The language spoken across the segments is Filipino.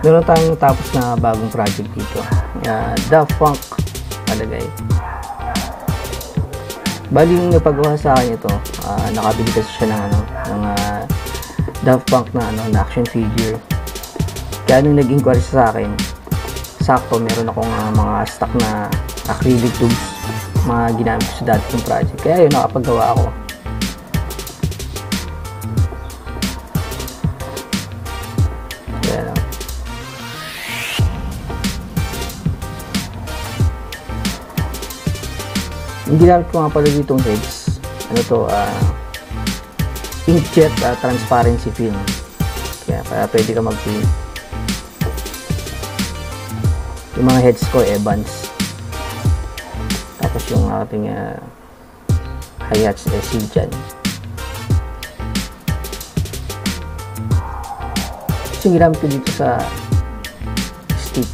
Meron tayong tapos na bagong project dito. Daft Punk palagay. Bali yung napagawa sa akin ito, nakabili kasi siya ng Daft Punk na na action figure. Kaya nung nag-inquire sa akin, sakto meron akong mga stock na acrylic tubes, mga ginamit ko sa dati kong project. Kaya yun, nakapagawa ako. Ayan. Yung ginamit ko nga pala dito ng heads, inkjet transparency film. Kaya pwede ka mag-paint. Yung mga heads ko Evans, tapos yung ating hi-hats Sijan. So yung ginamit ko dito sa stick,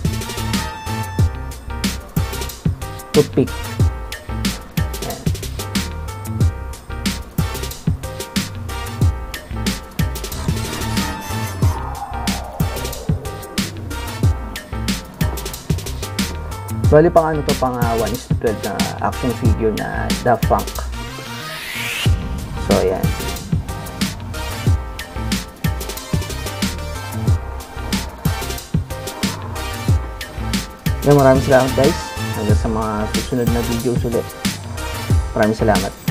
toothpick. Bali pang pang 1:12 na action figure na Daft Punk. So ayan. Maraming salamat guys. Hanggang sa mga susunod na videos ulit. Maraming salamat.